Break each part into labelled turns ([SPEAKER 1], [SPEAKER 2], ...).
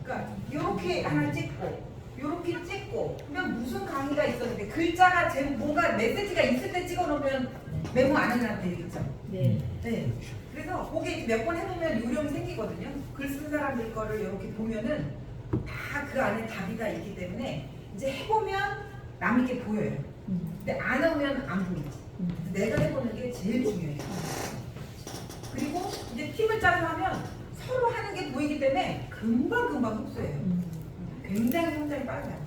[SPEAKER 1] 그러니까 이렇게 하나 찍고 이렇게 찍고 그러면 무슨 강의가 있었는데 글자가 뭔가 메시지가 있을 때 찍어놓으면 메모 안 해도 되겠죠.
[SPEAKER 2] 네.
[SPEAKER 1] 네. 그래서 그게 몇 번 해보면 요령이 생기거든요. 글 쓴 사람들 거를 이렇게 보면은 다 그 안에 답이 다 있기 때문에 이제 해보면 남에게 보여요. 근데 안 하면 안 보이지. 내가 해보는 게 제일 중요해요. 그리고 이제 팀을 짜서 하면 서로 하는 게 보이기 때문에 금방금방 흡수해요. 굉장히 성장이 빨라요.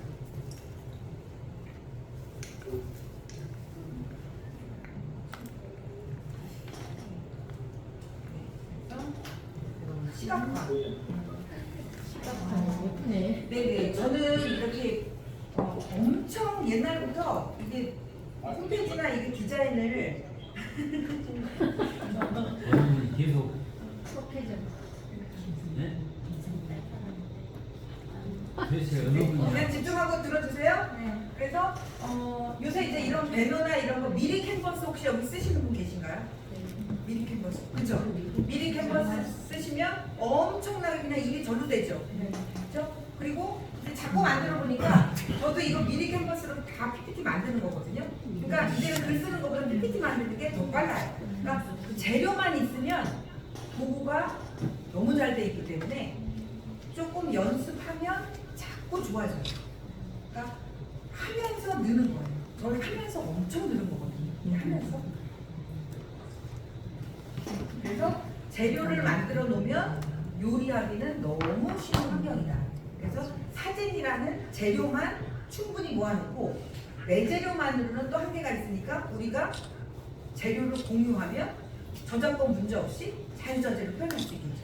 [SPEAKER 1] 시각화.
[SPEAKER 2] 예쁘네.
[SPEAKER 1] 네네. 저는 이렇게 엄청 옛날부터 이게 홈페이지나 이게 디자인을
[SPEAKER 3] 저는 계속 네? 도대체 어느 분이
[SPEAKER 1] 그냥 집중하고 들어주세요.
[SPEAKER 2] 네.
[SPEAKER 1] 그래서 요새 이제 이런 배너나 이런 거 미리 캔버스 혹시 여기 쓰시는 분 계신가요? 미리 캔버스. 그죠? 미리 캔버스 쓰시면 엄청나게 그냥 일이 절로 되죠. 그죠? 그리고 이제 자꾸 만들어 보니까 저도 이거 미리 캔버스로 다 PPT 만드는 거거든요. 그러니까 이제는 글 쓰는 것보다 PPT 만드는 게 더 빨라요. 그러니까 그 재료만 있으면 도구가 너무 잘 돼 있기 때문에 조금 연습하면 자꾸 좋아져요. 그러니까 하면서 느는 거예요. 저는 하면서 엄청 느는 거거든요. 하면서. 그래서 재료를 만들어 놓으면 요리하기는 너무 쉬운 환경이다. 그래서 사진이라는 재료만 충분히 모아놓고 내 재료만으로는 또 한계가 있으니까 우리가 재료를 공유하면 저작권 문제 없이 자유자재로 표현할 수 있겠죠.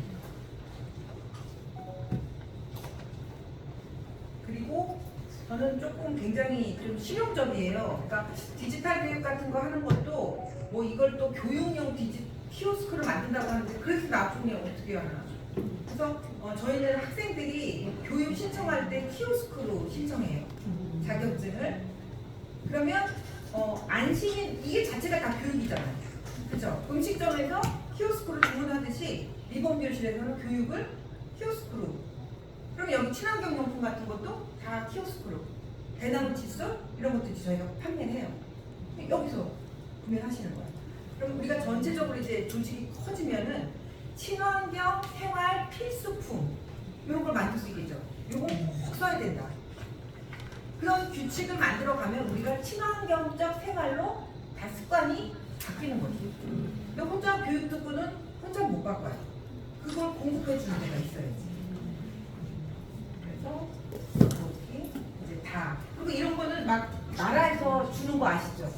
[SPEAKER 1] 그리고 저는 조금 굉장히 좀 실용적이에요. 그러니까 디지털 교육 같은 거 하는 것도 뭐 이걸 또 교육용 키오스크를 만든다고 하는데 그렇게 나중에 어떻게 하나. 그래서 저희는 학생들이 교육 신청할 때 키오스크로 신청해요. 자격증을. 그러면 안심인 이게 자체가 다 교육이잖아요. 그렇죠? 음식점에서 키오스크로 주문하듯이 리본 교실에서는 교육을 키오스크로. 그럼 여기 친환경용품 같은 것도 다 키오스크로. 대나무 칫솔 이런 것도 저희가 판매를 해요. 여기서 구매하시는 거예요. 그럼 우리가 전체적으로 이제 조직이 커지면은 친환경 생활 필수품 이런 걸 만들 수 있겠죠. 이건 꼭 써야 된다. 그런 규칙을 만들어 가면 우리가 친환경적 생활로 다 습관이 바뀌는 거죠. 근데 혼자 교육 듣고는 혼자 못 바꿔요. 그걸 공급해 주는 데가 있어야지. 그래서 이렇게 이제 다 그리고 이런 거는 막 나라에서 주는 거 아시죠?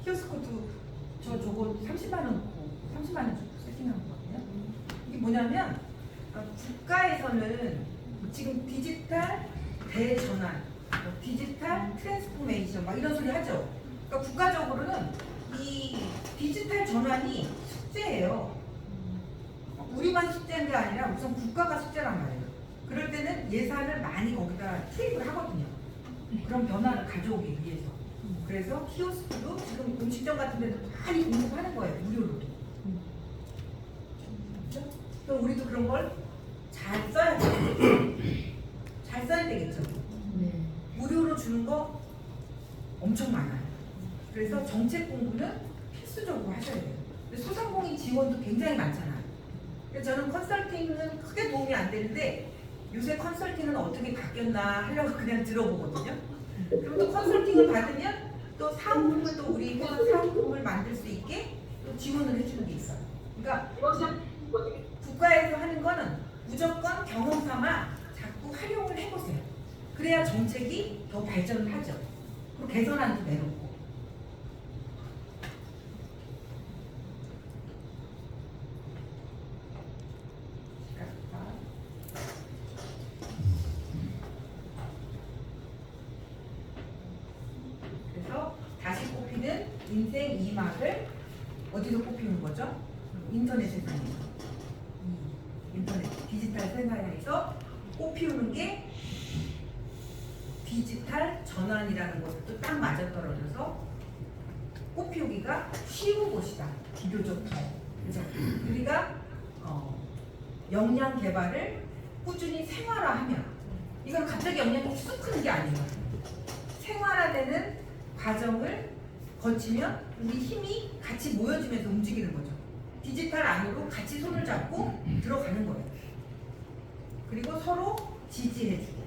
[SPEAKER 1] 키오스코도 저거 30만 원 넣고 30만 원 주고 세팅한 거거든요. 이게 뭐냐면 국가에서는 지금 디지털 대전환, 디지털 트랜스포메이션 막 이런 소리 하죠. 그러니까 국가적으로는 이 디지털 전환이 숙제예요. 우리만 숙제인 게 아니라 우선 국가가 숙제란 말이에요. 그럴 때는 예산을 많이 거기다 투입을 하거든요. 그런 변화를 가져오기 위해서. 그래서 키오스크도 지금 음식점 같은 데도 많이 공급하는 거예요. 무료로도. 그렇죠? 그럼 우리도 그런 걸 잘 써야 돼요. 잘 써야 되겠죠.
[SPEAKER 2] 네. 무료로
[SPEAKER 1] 주는 거 엄청 많아요. 그래서 정책 공부는 필수적으로 하셔야 돼요. 근데 소상공인 지원도 굉장히 많잖아요. 그래서 저는 컨설팅은 크게 도움이 안 되는데 요새 컨설팅은 어떻게 바뀌었나 하려고 그냥 들어보거든요. 그럼 또 컨설팅을 받으면 또 사은품을 또 우리 회사 사은품을 만들 수 있게 또 지원을 해주는 게 있어요. 그러니까 국가에서 하는 거는 무조건 경험 삼아 자꾸 활용을 해보세요. 그래야 정책이 더 발전을 하죠. 그리고 개선안도 내놓고. 그래서 다시 꼽히는 인생 2막을 어디서 꼽히는 거죠? 인터넷에서. 인터넷, 디지털 세상에서 꽃피우는 게 디지털 전환이라는 것도 딱 맞아떨어져서 꽃피우기가 쉬운 곳이다. 비교적. 그죠? 우리가 역량 개발을 꾸준히 생활화하면 이건 갑자기 역량이 쑥 크는 게 아니에요. 생활화되는 과정을 거치면 우리 힘이 같이 모여지면서 움직이는 거죠. 디지털 안으로 같이 손을 잡고 들어가는 거예요. 그리고 서로 지지해주고.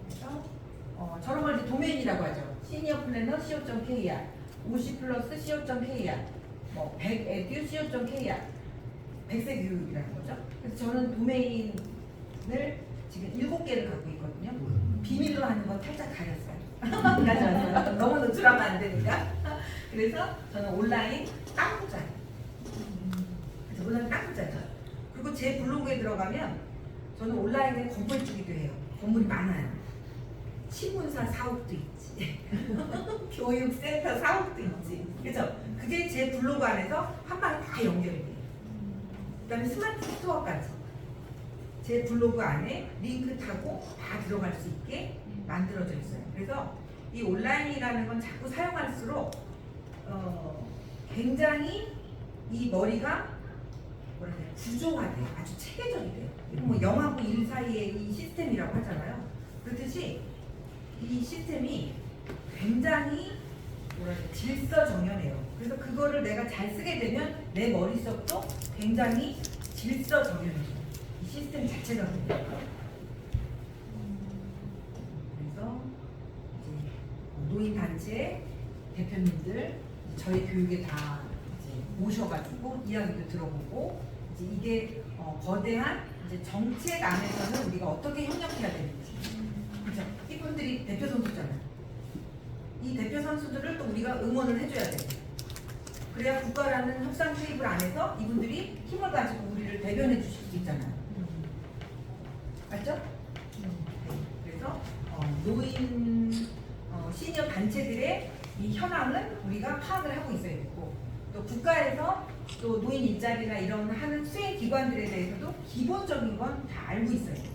[SPEAKER 1] 그래서 저런 걸 이제 도메인이라고 하죠. 시니어 플래너 co.kr, 50 플러스 co.kr, 뭐 100 에듀 co.kr, 100세 교육이라는 거죠. 그래서 저는 도메인을 지금 7개를 갖고 있거든요. 비밀로 하는 건 살짝 가렸어요. 가져왔어요. 너무 노출하면 안 되니까. 그래서 저는 온라인 땅부자예요. 그래서 온라인 땅부자죠. 그리고 제 블로그에 들어가면 저는 온라인에 건물 주기도 해요. 건물이 많아요. 신문사 사옥도 있지. 교육센터 사옥도 있지. 그죠? 그게 제 블로그 안에서 한 방에 다 연결이 돼요. 그 다음에 스마트 스토어까지. 제 블로그 안에 링크 타고 다 들어갈 수 있게 만들어져 있어요. 그래서 이 온라인이라는 건 자꾸 사용할수록 굉장히 이 머리가 뭐라 해야 구조화돼요. 아주 체계적이 돼요. 뭐 0하고 1 사이의 이 시스템이라고 하잖아요. 그렇듯이 이 시스템이 굉장히 뭐라 해야 질서정연해요. 그래서 그거를 내가 잘 쓰게 되면 내 머릿속도 굉장히 질서정연해요. 이 시스템 자체가 그래요. 그래서 이제 노인 단체 대표님들 저희 교육에 다 이제 모셔가지고 이야기도 들어보고 이제 이게 거대한 이제 정책 안에서는 우리가 어떻게 협력해야 되는지, 그죠? 이분들이 대표 선수잖아요. 이 대표 선수들을 또 우리가 응원을 해줘야 돼요. 그래야 국가라는 협상 테이블 안에서 이분들이 힘을 가지고 우리를 대변해 주실 수 있잖아요. 맞죠? 네. 그래서 노인 시니어 단체들의 이 현황은 우리가 파악을 하고 있어야 되고, 또 국가에서 또 노인 일자리나 이런 하는 수행 기관들에 대해서도 기본적인 건 다 알고 있어야 돼요.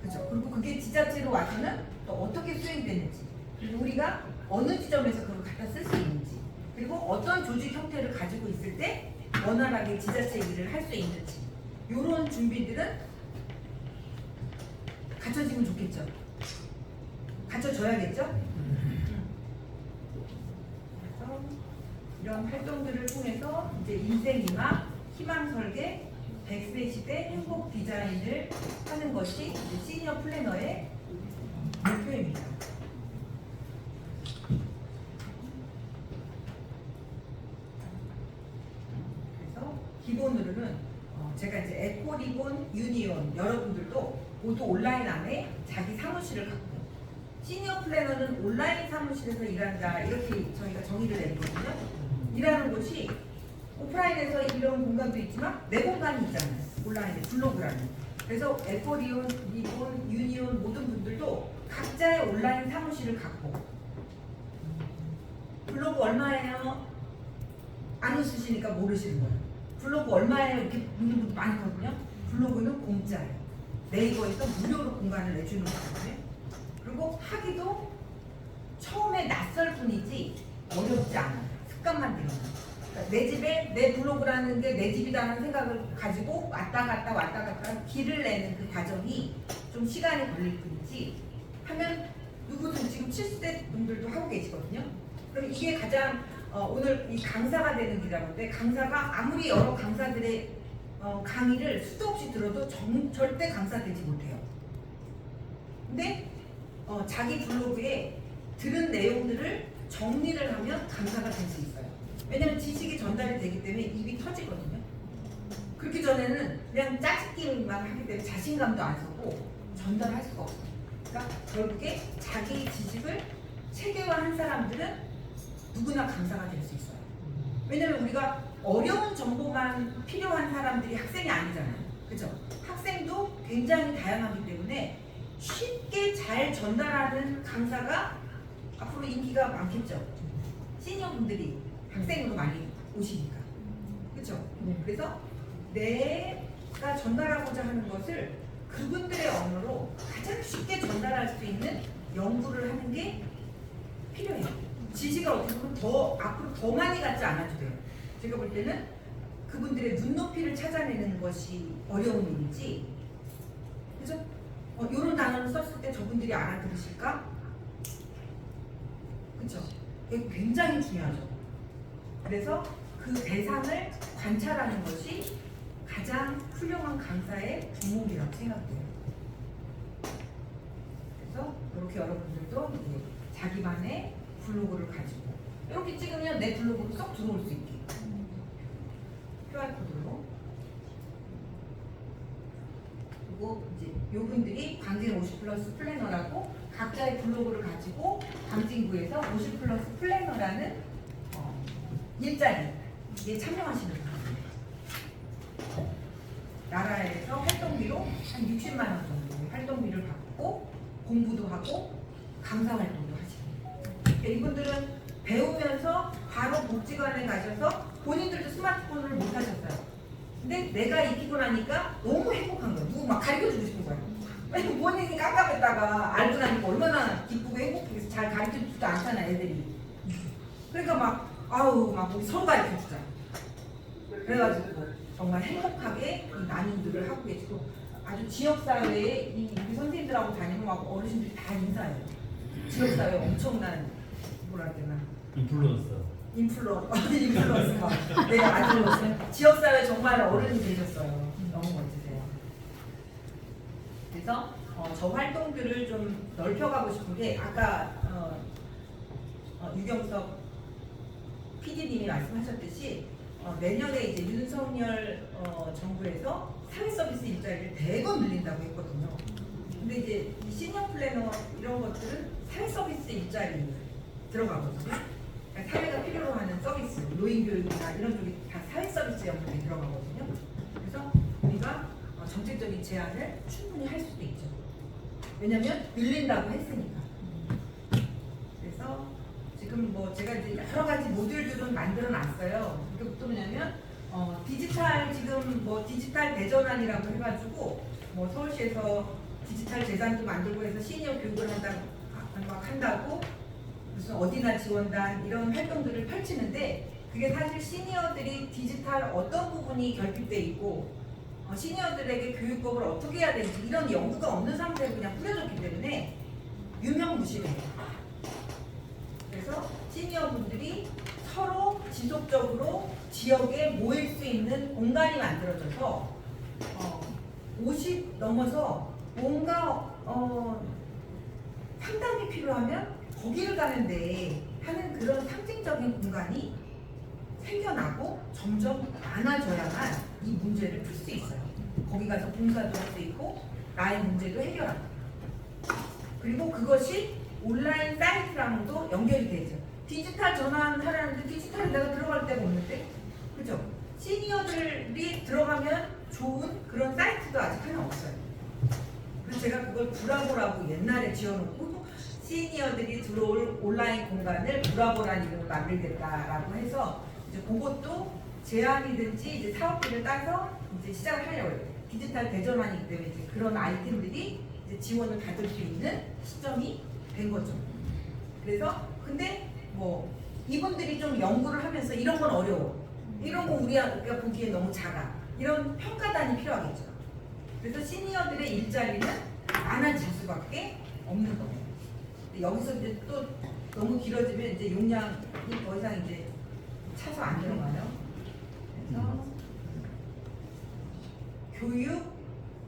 [SPEAKER 1] 그죠? 그리고 그게 지자체로 와서는 또 어떻게 수행되는지, 그리고 우리가 어느 지점에서 그걸 갖다 쓸 수 있는지, 그리고 어떤 조직 형태를 가지고 있을 때 원활하게 지자체 일을 할 수 있는지, 이런 준비들은 갖춰지면 좋겠죠. 갖춰져야겠죠. 그래서 이런 활동들을 통해서 이제 인생이나 희망 설계, 100세 시대 행복 디자인을 하는 것이 이제 시니어 플래너의 목표입니다. 그래서 기본으로는 제가 이제 에코리본 유니온 여러분들도 모두 온라인 안에 자기 사무실을 갖고, 시니어 플래너는 온라인 사무실에서 일한다 이렇게 저희가 정의를 내리거든요. 일하는 곳이 오프라인에서 이런 공간도 있지만 내 공간이 있잖아요. 온라인에 블로그라는. 그래서 에코리온, 리본, 유니온 모든 분들도 각자의 온라인 사무실을 갖고, 블로그 얼마예요? 안 웃으시니까 모르시는 거예요. 블로그 얼마예요? 이렇게 묻는 분도 많거든요. 블로그는 공짜예요. 네이버에서 무료로 공간을 내주는 거거든요. 그리고 하기도 처음에 낯설 뿐이지 어렵지 않아요. 습관만 들어요. 그러니까 내 집에 내 블로그라는 게 내 집이라는 생각을 가지고 왔다 갔다 길을 내는 그 과정이 좀 시간이 걸릴 뿐이지, 하면 누구든 지금 70대 분들도 하고 계시거든요. 그럼 이게 가장 오늘 이 강사가 되는 길이라는데, 강사가 아무리 여러 강사들의 강의를 수도 없이 들어도 절대 강사 되지 못해요. 근데 자기 블로그에 들은 내용들을 정리를 하면 강사가 될 수 있어요. 왜냐면 지식이 전달이 되기 때문에 입이 터지거든요. 그렇기 전에는 그냥 짜집기만 하기 때문에 자신감도 안 서고 전달할 수가 없어요. 그러니까 결국에 자기 지식을 체계화한 사람들은 누구나 강사가 될 수 있어요. 왜냐면 우리가 어려운 정보만 필요한 사람들이 학생이 아니잖아요. 그죠? 학생도 굉장히 다양하기 때문에 쉽게 잘 전달하는 강사가 앞으로 인기가 많겠죠. 시니어 분들이 학생으로 많이 오시니까. 그렇죠?
[SPEAKER 2] 네.
[SPEAKER 1] 그래서 내가 전달하고자 하는 것을 그분들의 언어로 가장 쉽게 전달할 수 있는 연구를 하는 게 필요해요. 지식을 어떻게 보면 더 앞으로 더 많이 갖지 않아도 돼요. 제가 볼 때는 그분들의 눈높이를 찾아내는 것이 어려운 일이지. 그죠? 이런 단어를 썼을 때 저분들이 알아들으실까? 그죠? 이게 굉장히 중요하죠. 그래서 그 대상을 관찰하는 것이 가장 훌륭한 강사의 종목이라고 생각돼요. 그래서 이렇게 여러분들도 이제 자기만의 블로그를 가지고 이렇게 찍으면 내 블로그로 쏙 들어올 수 있게 QR코드로. 그리고 이제 요분들이 광진 50+ 플래너라고 각자의 블로그를 가지고 광진구에서 50+ 플래너라는 일자리에 참여하시는 분들이에요. 나라에서 활동비로 한 60만 원 정도의 활동비를 받고 공부도 하고 강사 활동도 하시고, 이분들은 배우면서 바로 복지관에 가셔서 본인들도 스마트폰을 못 하셨어요. 근데 내가 익히고 나니까 너무 행복한 거예요. 누구 막 가르쳐주고 싶은 거예요. 왜냐면 본인이 깜깜했다가 알고 나니까 얼마나 기쁘고 행복해서 잘 가르쳐주지도 않잖아, 애들이. 그러니까 막 아우 막 우리 서로 가르쳐주자. 그래가지고 정말 행복하게 이 난임들을 하고 계시고, 아주 지역사회에 우리 선생님들하고 다니면 막 어르신들이 다 인사해요. 지역사회 엄청난 뭐라 해야 되나, 인플루언서. 네, 아주 지역사회 정말 어른이 되셨어요. 너무 멋지세요. 그래서 저 활동들을 좀 넓혀가고 싶은 게, 아까 유경석 PD님이 말씀하셨듯이 내년에 이제 윤석열 정부에서 사회 서비스 일자리를 대거 늘린다고 했거든요. 근데 이제 이 시니어 플래너 이런 것들은 사회 서비스 일자리 들어가거든요. 그러니까 사회가 필요로 하는 서비스, 노인 교육이나 이런 쪽이 다 사회 서비스 영역에 들어가거든요. 그래서 우리가 정책적인 제안을 충분히 할 수도 있죠. 왜냐하면 늘린다고 했으니까. 그래서 지금 뭐 제가 이제 여러 가지 모듈들은 만들어 놨어요. 그게 어떤 거냐면 디지털, 지금 뭐 디지털 대전환이라고 해가지고 뭐 서울시에서 디지털 재산도 만들고 해서 시니어 교육을 한다고 무슨 어디나 지원단 이런 활동들을 펼치는데, 그게 사실 시니어들이 디지털 어떤 부분이 결핍돼 있고 시니어들에게 교육법을 어떻게 해야 되는지 이런 연구가 없는 상태로 그냥 뿌려졌기 때문에 유명무실해요. 그래서 시니어분들이 서로 지속적으로 지역에 모일 수 있는 공간이 만들어져서 50 넘어서 뭔가 상담이 필요하면 거기를 가는데 하는 그런 상징적인 공간이 생겨나고 점점 많아져야만 이 문제를 풀 수 있어요. 거기 가서 봉사도 할 수 있고 나의 문제도 해결하고, 그리고 그것이 온라인 사이트랑도 연결이 되죠. 디지털 전환하려는데 디지털에 내가 들어갈 데가 없는데, 그죠? 시니어들이 들어가면 좋은 그런 사이트도 아직 하나 없어요. 그래서 제가 그걸 브라보라고 옛날에 지어놓고 시니어들이 들어올 온라인 공간을 브라보라는 이름으로 만들겠다라고 해서 이제 그것도 제안이든지 이제 사업비를 따서 이제 시작을 하려고 해요. 디지털 대전환이기 때문에 이제 그런 아이템들이 이제 지원을 받을 수 있는 시점이 된 거죠. 그래서 근데 뭐 이분들이 좀 연구를 하면서 이런 건 어려워, 이런 거 우리가 보기에 너무 작아, 이런 평가단이 필요하겠죠. 그래서 시니어들의 일자리는 많아질 수밖에 없는 거예요. 여기서 이제 또 너무 길어지면 이제 용량이 더 이상 이제 차서 안 들어가요. 그래서 교육,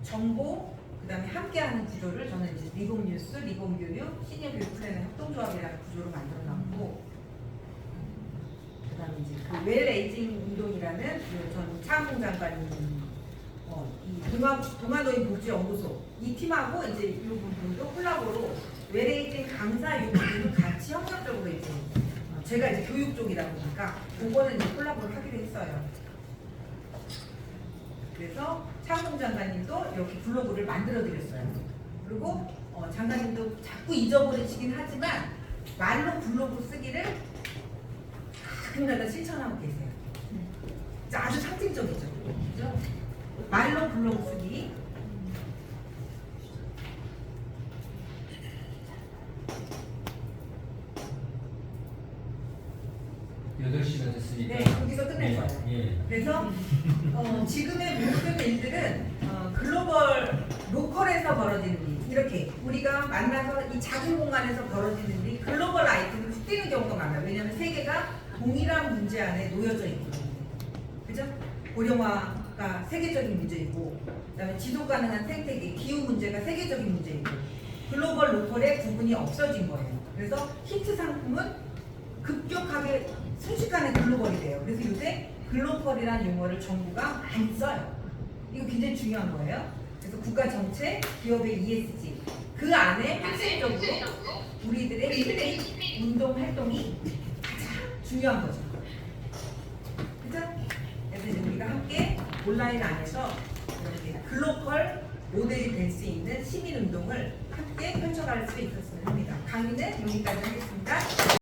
[SPEAKER 1] 정보, 그다음에 함께하는 구조를 저는 이제 리봄 뉴스, 리봄 교육, 시니어 교육 플래너 협동조합이라는 구조로 만들어놨고, 그다음에 이제 그 웰 에이징 운동이라는 전 차은봉 장관님 이 동아노인 복지연구소 이 팀하고 이제 이 부분도 콜라보로 웰 에이징 강사 요구를 같이 협력적으로 이제 제가 이제 교육 쪽이다 보니까 그거는 이제 콜라보를 하기로 했어요. 그래서 차은봉 장관님도 이렇게 블로그를 만들어 드렸어요. 그리고 장관님도 자꾸 잊어버리시긴 하지만 말로 블로그 쓰기를 가끔가다 실천하고 계세요. 아주 상징적이죠. 그죠? 말로 블로그 쓰기.
[SPEAKER 3] (8시가) 됐으니까.
[SPEAKER 1] 네, 거기서 끝낼 거예요.
[SPEAKER 3] 예.
[SPEAKER 1] 그래서 지금의 모든 일들은 글로벌, 로컬에서 벌어지는 일. 이렇게 우리가 만나서 이 작은 공간에서 벌어지는 일이 글로벌 아이템을 훅 뛰는 경우가 많아요. 왜냐하면 세계가 동일한 문제 안에 놓여져 있거든요. 그죠? 고령화가 세계적인 문제이고, 그다음에 지속 가능한 생태계, 기후 문제가 세계적인 문제이고, 글로벌 로컬의 구분이 없어진 거예요. 그래서 히트 상품은 급격하게 순식간에 글로벌이 돼요. 그래서 요새 글로벌이라는 용어를 정부가 많이 써요. 이거 굉장히 중요한 거예요. 그래서 국가 정책, 기업의 ESG 그 안에 핵심적으로 우리들의 운동 활동이 가장 중요한 거죠. 그죠? 그래서 이제 우리가 함께 온라인 안에서 이렇게 글로벌 모델이 될 수 있는 시민 운동을 함께 펼쳐갈 수 있었으면 합니다. 강의는 여기까지 하겠습니다.